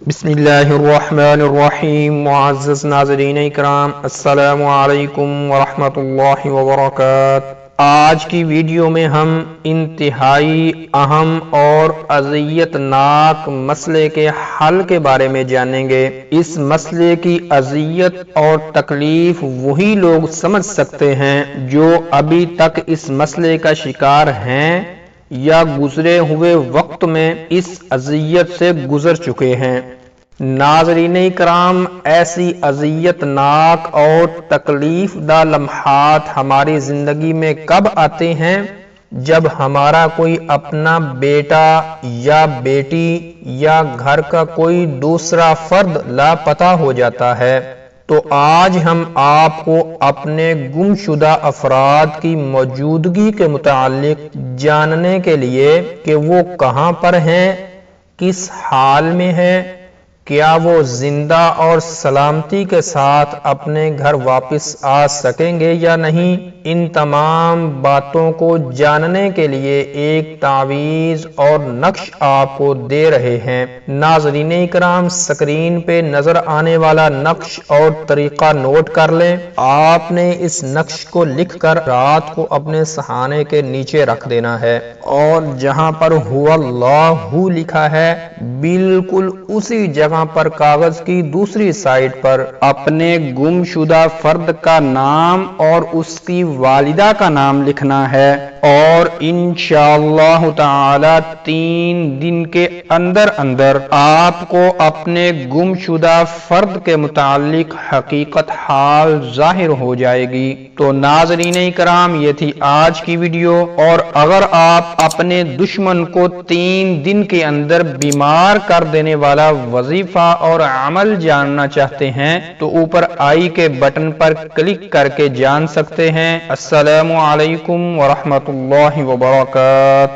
بسم اللہ الرحمن الرحیم۔ معزز ناظرین اکرام، السلام علیکم ورحمۃ اللہ وبرکاتہ۔ آج کی ویڈیو میں ہم انتہائی اہم اور اذیت ناک مسئلے کے حل کے بارے میں جانیں گے۔ اس مسئلے کی اذیت اور تکلیف وہی لوگ سمجھ سکتے ہیں جو ابھی تک اس مسئلے کا شکار ہیں یا گزرے ہوئے وقت میں اس اذیت سے گزر چکے ہیں۔ ناظرین اکرام، ایسی اذیت ناک اور تکلیف دہ لمحات ہماری زندگی میں کب آتے ہیں؟ جب ہمارا کوئی اپنا بیٹا یا بیٹی یا گھر کا کوئی دوسرا فرد لاپتہ ہو جاتا ہے۔ تو آج ہم آپ کو اپنے گم شدہ افراد کی موجودگی کے متعلق جاننے کے لیے کہ وہ کہاں پر ہیں، کس حال میں ہیں، کیا وہ زندہ اور سلامتی کے ساتھ اپنے گھر واپس آ سکیں گے یا نہیں، ان تمام باتوں کو جاننے کے لیے ایک تعویذ اور نقش آپ کو دے رہے ہیں۔ ناظرین اکرام، سکرین پہ نظر آنے والا نقش اور طریقہ نوٹ کر لیں۔ آپ نے اس نقش کو لکھ کر رات کو اپنے صحانے کے نیچے رکھ دینا ہے، اور جہاں پر هو اللہ لکھا ہے بالکل اسی جگہ پر کاغذ کی دوسری سائیڈ پر اپنے گم شدہ فرد کا نام اور اس کی والدہ کا نام لکھنا ہے، اور انشاءاللہ تعالی 3 دن کے اندر اندر آپ کو اپنے گم شدہ فرد کے متعلق حقیقت حال ظاہر ہو جائے گی۔ تو ناظرین اکرام، یہ تھی آج کی ویڈیو، اور اگر آپ اپنے دشمن کو 3 دن کے اندر بیمار کر دینے والا وظیفہ اور عمل جاننا چاہتے ہیں تو اوپر آئی کے بٹن پر کلک کر کے جان سکتے ہیں۔ السلام علیکم ورحمۃ اللہ وبرکاتہ۔